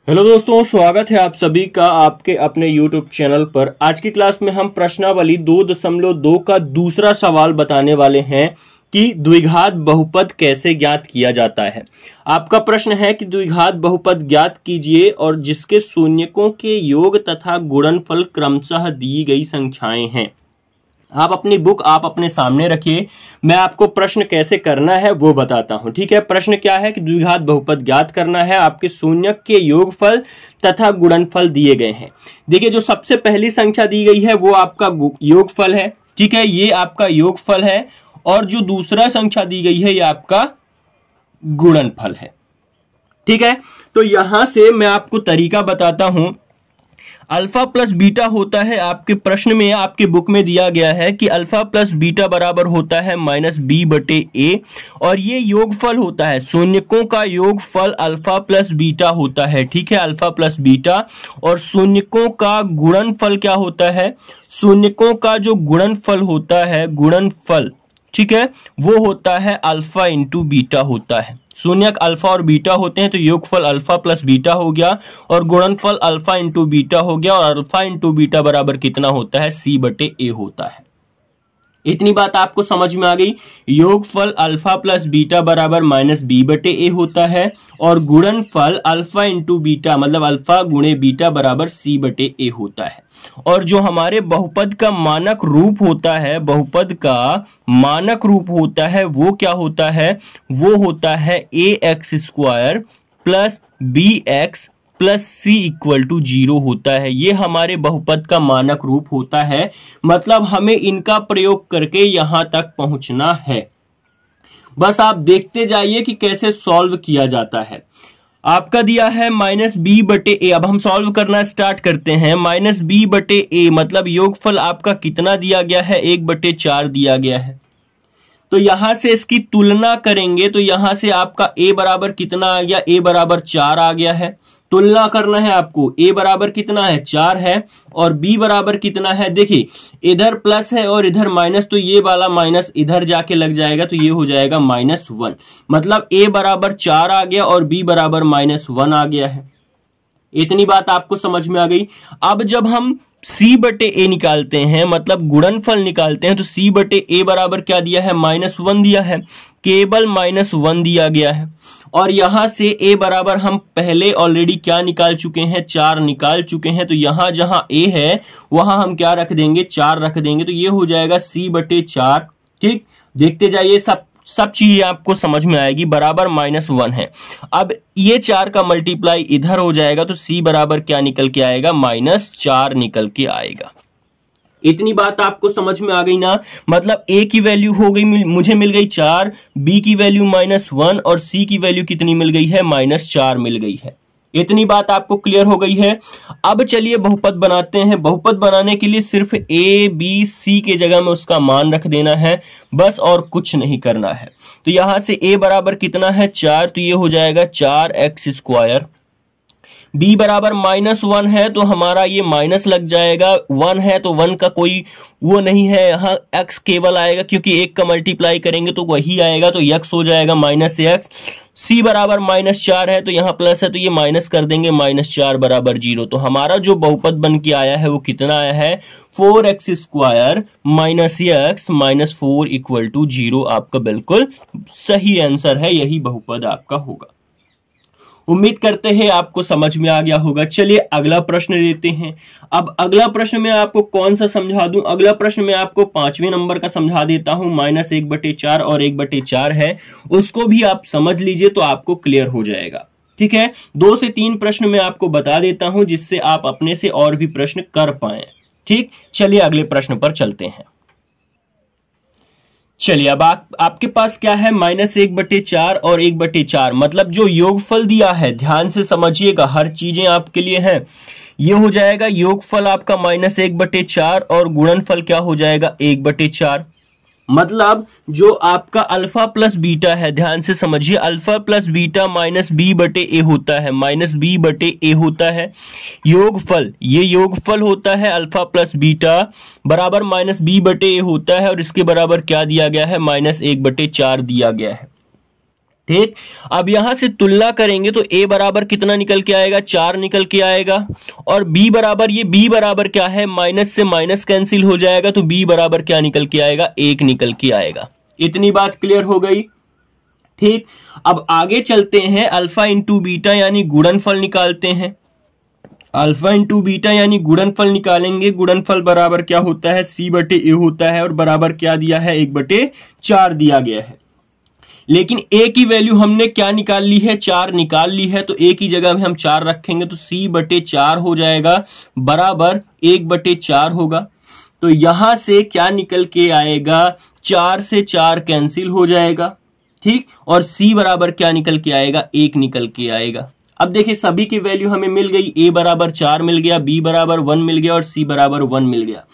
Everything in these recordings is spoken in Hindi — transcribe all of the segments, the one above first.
हेलो दोस्तों, स्वागत है आप सभी का आपके अपने YouTube चैनल पर। आज की क्लास में हम प्रश्नावली 2.2 का दूसरा सवाल बताने वाले हैं कि द्विघात बहुपद कैसे ज्ञात किया जाता है। आपका प्रश्न है कि द्विघात बहुपद ज्ञात कीजिए और जिसके शून्यकों के योग तथा गुणनफल क्रमशः दी गई संख्याएं हैं। आप अपनी बुक आप अपने सामने रखिए, मैं आपको प्रश्न कैसे करना है वो बताता हूं। ठीक है, प्रश्न क्या है कि द्विघात बहुपद ज्ञात करना है, आपके शून्यक के योगफल तथा गुणनफल दिए गए हैं। देखिए, जो सबसे पहली संख्या दी गई है वो आपका योगफल है। ठीक है, ये आपका योगफल है और जो दूसरा संख्या दी गई है ये आपका गुणनफल है। ठीक है, तो यहां से मैं आपको तरीका बताता हूं। अल्फा प्लस बीटा होता है, आपके प्रश्न में आपके बुक में दिया गया है कि अल्फा प्लस बीटा बराबर होता है -b/a और ये योगफल होता है, शून्यकों का योगफल अल्फा प्लस बीटा होता है। ठीक है, अल्फा प्लस बीटा और शून्यकों का गुणनफल क्या होता है, शून्यकों का जो गुणनफल होता है, गुणनफल, ठीक है, वो होता है अल्फा इंटू बीटा होता है। शून्यक अल्फा और बीटा होते हैं तो योगफल अल्फा प्लस बीटा हो गया और गुणनफल अल्फा इंटू बीटा हो गया और अल्फा इंटू बीटा बराबर कितना होता है, c/a होता है। इतनी बात आपको समझ में आ गई। योगफल अल्फा प्लस बीटा बराबर -b/a होता है और गुणनफल अल्फा इंटू बीटा मतलब अल्फा गुणे बीटा बराबर c/a होता है। और जो हमारे बहुपद का मानक रूप होता है, बहुपद का मानक रूप होता है वो क्या होता है, वो होता है ax² plus bx plus c=0 होता है। ये हमारे बहुपद का मानक रूप होता है, मतलब हमें इनका प्रयोग करके यहां तक पहुंचना है। बस आप देखते जाइए कि कैसे सॉल्व किया जाता है। आपका दिया है -b/a, अब हम सॉल्व करना स्टार्ट करते हैं। -b/a मतलब योगफल आपका कितना दिया गया है, 1/4 दिया गया है। तो यहां से इसकी तुलना करेंगे तो यहां से आपका a बराबर कितना आ गया, a बराबर 4 आ गया है। तुलना करना है आपको, a बराबर कितना है, 4 है और b बराबर कितना है, देखिए इधर प्लस है और इधर माइनस, तो ये वाला माइनस इधर जाके लग जाएगा तो ये हो जाएगा -1। मतलब a बराबर 4 आ गया और b बराबर -1 आ गया है। इतनी बात आपको समझ में आ गई। अब जब हम c/a निकालते हैं, मतलब गुणनफल निकालते हैं, तो c/a बराबर क्या दिया है, -1 दिया है, केवल -1 दिया गया है। और यहां से a बराबर हम पहले ऑलरेडी क्या निकाल चुके हैं, 4 निकाल चुके हैं। तो यहां जहां a है वहां हम क्या रख देंगे, 4 रख देंगे, तो ये हो जाएगा c/4। ठीक, देखते जाइए, सब चीजें आपको समझ में आएगी। बराबर -1 है। अब ये 4 का मल्टीप्लाई इधर हो जाएगा तो c बराबर क्या निकल के आएगा, -4 निकल के आएगा। इतनी बात आपको समझ में आ गई ना। मतलब a की वैल्यू हो गई, मुझे मिल गई 4, b की वैल्यू -1 और c की वैल्यू कितनी मिल गई है, -4 मिल गई है। इतनी बात आपको क्लियर हो गई है। अब चलिए बहुपद बनाते हैं। बहुपद बनाने के लिए सिर्फ a, b, c के जगह में उसका मान रख देना है बस, और कुछ नहीं करना है। तो यहां से a बराबर कितना है, 4, तो ये हो जाएगा 4x²। b बराबर -1 है तो हमारा ये माइनस लग जाएगा, 1 है तो 1 का कोई वो नहीं है, यहाँ x केवल आएगा क्योंकि 1 का मल्टीप्लाई करेंगे तो वही आएगा, तो x हो जाएगा -x। c बराबर -4 है तो यहाँ प्लस है तो ये माइनस कर देंगे, -4 बराबर 0। तो हमारा जो बहुपद बन के आया है वो कितना आया है, 4x² -x -4 = 0। आपका बिल्कुल सही आंसर है, यही बहुपद आपका होगा। उम्मीद करते हैं आपको समझ में आ गया होगा। चलिए अगला प्रश्न लेते हैं। अब अगला प्रश्न में आपको कौन सा समझा दूं, अगला प्रश्न में आपको 5वें नंबर का समझा देता हूं। -1/4 और 1/4 है, उसको भी आप समझ लीजिए तो आपको क्लियर हो जाएगा। ठीक है, 2 से 3 प्रश्न मैं आपको बता देता हूं जिससे आप अपने से और भी प्रश्न कर पाए। ठीक, चलिए अगले प्रश्न पर चलते हैं। चलिए अब आपके पास क्या है, -1/4 और 1/4, मतलब जो योगफल दिया है, ध्यान से समझिएगा, हर चीजें आपके लिए हैं। ये हो जाएगा योगफल आपका -1/4 और गुणनफल क्या हो जाएगा, 1/4। मतलब जो आपका अल्फा प्लस बीटा है, ध्यान से समझिए, अल्फा प्लस बीटा -b/a होता है, -b/a होता है। योगफल, ये योगफल होता है अल्फा प्लस बीटा बराबर -b/a होता है और इसके बराबर क्या दिया गया है, -1/4 दिया गया है। ठीक, अब यहां से तुलना करेंगे तो a बराबर कितना निकल के आएगा, 4 निकल के आएगा। और b बराबर, ये b बराबर क्या है, माइनस से माइनस कैंसिल हो जाएगा, तो b बराबर क्या निकल के आएगा, 1 निकल के आएगा। इतनी बात क्लियर हो गई। ठीक, अब आगे चलते हैं, अल्फा इंटू बीटा यानी गुणनफल निकालते हैं। अल्फा इंटू बीटा यानी गुणनफल निकालेंगे। गुणनफल बराबर क्या होता है, c बटे a होता है, और बराबर क्या दिया है, 1/4 दिया गया है। लेकिन a की वैल्यू हमने क्या निकाल ली है, 4 निकाल ली है, तो a की जगह में हम 4 रखेंगे तो c/4 हो जाएगा, बराबर 1/4 होगा। तो यहां से क्या निकल के आएगा, 4 से 4 कैंसिल हो जाएगा। ठीक, और c बराबर क्या निकल के आएगा, 1 निकल के आएगा। अब देखिए सभी की वैल्यू हमें मिल गई, a बराबर 4 मिल गया, b बराबर 1 मिल गया और c बराबर 1 मिल गया।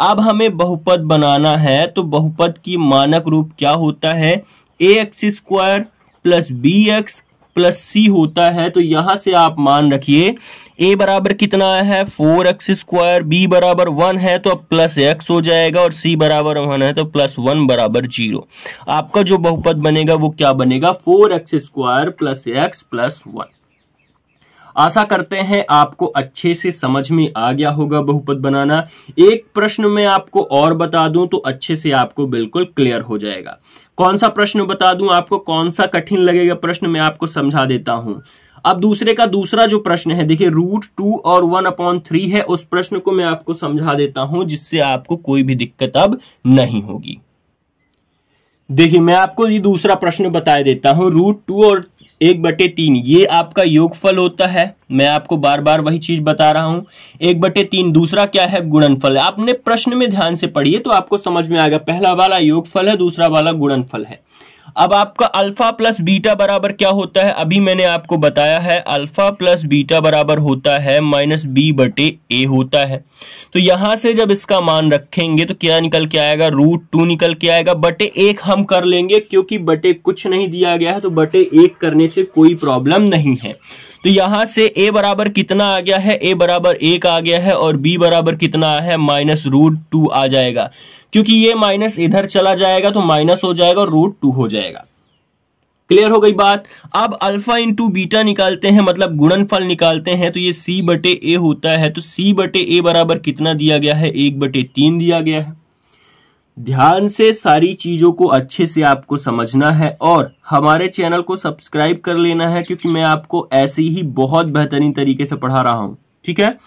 अब हमें बहुपद बनाना है, तो बहुपद की मानक रूप क्या होता है, ax² plus bx plus c होता है। तो यहां से आप मान रखिए a बराबर कितना है, 4x², b बराबर 1 है तो अब प्लस x हो जाएगा, और c बराबर 1 है तो प्लस 1 बराबर 0। आपका जो बहुपद बनेगा वो क्या बनेगा, 4x² प्लस x प्लस 1। आशा करते हैं आपको अच्छे से समझ में आ गया होगा बहुपद बनाना। एक प्रश्न में आपको और बता दूं तो अच्छे से आपको बिल्कुल क्लियर हो जाएगा। कौन सा प्रश्न बता दूं आपको, कौन सा कठिन लगेगा प्रश्न मैं आपको समझा देता हूं। अब दूसरे का दूसरा जो प्रश्न है, देखिए √2 और 1/3 है, उस प्रश्न को मैं आपको समझा देता हूं जिससे आपको कोई भी दिक्कत अब नहीं होगी। देखिए मैं आपको ये दूसरा प्रश्न बता देता हूं, √2 और 1/3 ये आपका योगफल होता है। मैं आपको बार बार वही चीज बता रहा हूं। 1/3 दूसरा क्या है, गुणनफल है। आपने प्रश्न में ध्यान से पढ़िए तो आपको समझ में आएगा, पहला वाला योगफल है, दूसरा वाला गुणनफल है। अब आपका अल्फा प्लस बीटा बराबर क्या होता है, अभी मैंने आपको बताया है, अल्फा प्लस बीटा बराबर होता है -b/a होता है। तो यहां से जब इसका मान रखेंगे तो क्या निकल के आएगा, √2 निकल के आएगा, बटे 1 हम कर लेंगे क्योंकि बटे कुछ नहीं दिया गया है, तो बटे 1 करने से कोई प्रॉब्लम नहीं है। तो यहां से a बराबर कितना आ गया है, a बराबर 1 आ गया है, और b बराबर कितना है, -√2 आ जाएगा। क्योंकि ये माइनस इधर चला जाएगा तो माइनस हो जाएगा और √2 हो जाएगा। क्लियर हो गई बात। अब अल्फा इंटू बीटा निकालते हैं, मतलब गुणनफल निकालते हैं, तो ये c/a होता है। तो c/a बराबर कितना दिया गया है, 1/3 दिया गया है। ध्यान से सारी चीजों को अच्छे से आपको समझना है और हमारे चैनल को सब्सक्राइब कर लेना है, क्योंकि मैं आपको ऐसे ही बहुत बेहतरीन तरीके से पढ़ा रहा हूं। ठीक है,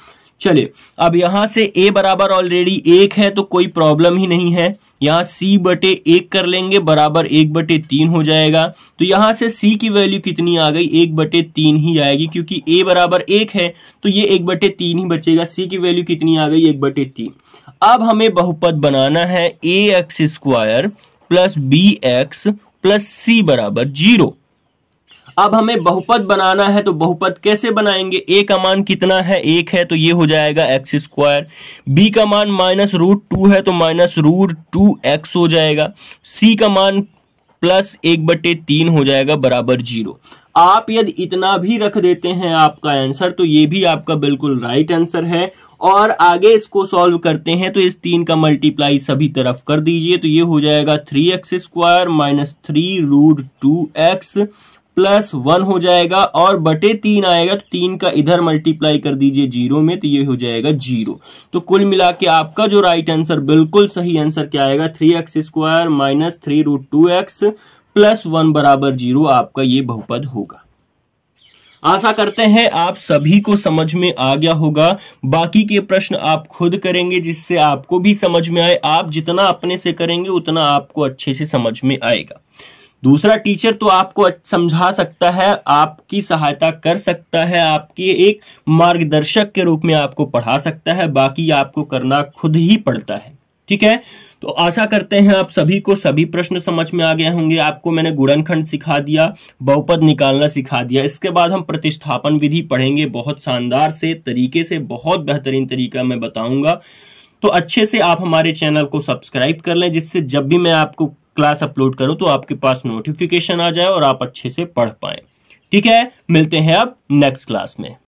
चलिए अब यहां से a बराबर ऑलरेडी 1 है तो कोई प्रॉब्लम ही नहीं है। यहां c/1 कर लेंगे, बराबर 1/3 हो जाएगा। तो यहां से c की वैल्यू कितनी आ गई, 1/3 ही आएगी, क्योंकि a बराबर 1 है तो ये 1/3 ही बचेगा। c की वैल्यू कितनी आ गई, 1/3। अब हमें बहुपद बनाना है, ax² plus bx plus c बराबर 0। अब हमें बहुपद बनाना है, तो बहुपद कैसे बनाएंगे, a का मान कितना है, 1 है तो ये हो जाएगा x², b का मान -√2 है तो -√2x हो जाएगा, c का मान प्लस 1/3 हो जाएगा, बराबर 0। आप यदि इतना भी रख देते हैं आपका आंसर, तो ये भी आपका बिल्कुल राइट आंसर है। और आगे इसको सॉल्व करते हैं तो इस 3 का मल्टीप्लाई सभी तरफ कर दीजिए, तो ये हो जाएगा 3x² -3√2x प्लस 1 हो जाएगा, और बटे 3 आएगा तो 3 का इधर मल्टीप्लाई कर दीजिए 0 में, तो ये हो जाएगा 0। तो कुल मिला के आपका जो राइट आंसर, बिल्कुल सही आंसर क्या आएगा, 3x² -3√2x प्लस 1 बराबर 0 आपका ये बहुपद होगा। आशा करते हैं आप सभी को समझ में आ गया होगा। बाकी के प्रश्न आप खुद करेंगे जिससे आपको भी समझ में आए। आप जितना अपने से करेंगे उतना आपको अच्छे से समझ में आएगा। दूसरा टीचर तो आपको समझा सकता है, आपकी सहायता कर सकता है, आपके एक मार्गदर्शक के रूप में आपको पढ़ा सकता है, बाकी आपको करना खुद ही पड़ता है। ठीक है, तो आशा करते हैं आप सभी को सभी प्रश्न समझ में आ गए होंगे। आपको मैंने गुणनखंड सिखा दिया, बहुपद निकालना सिखा दिया। इसके बाद हम प्रतिस्थापन विधि पढ़ेंगे, बहुत शानदार से तरीके से, बहुत बेहतरीन तरीका मैं बताऊंगा। तो अच्छे से आप हमारे चैनल को सब्सक्राइब कर लें, जिससे जब भी मैं आपको क्लास अपलोड करूं तो आपके पास नोटिफिकेशन आ जाए और आप अच्छे से पढ़ पाएं। ठीक है, मिलते हैं अब नेक्स्ट क्लास में।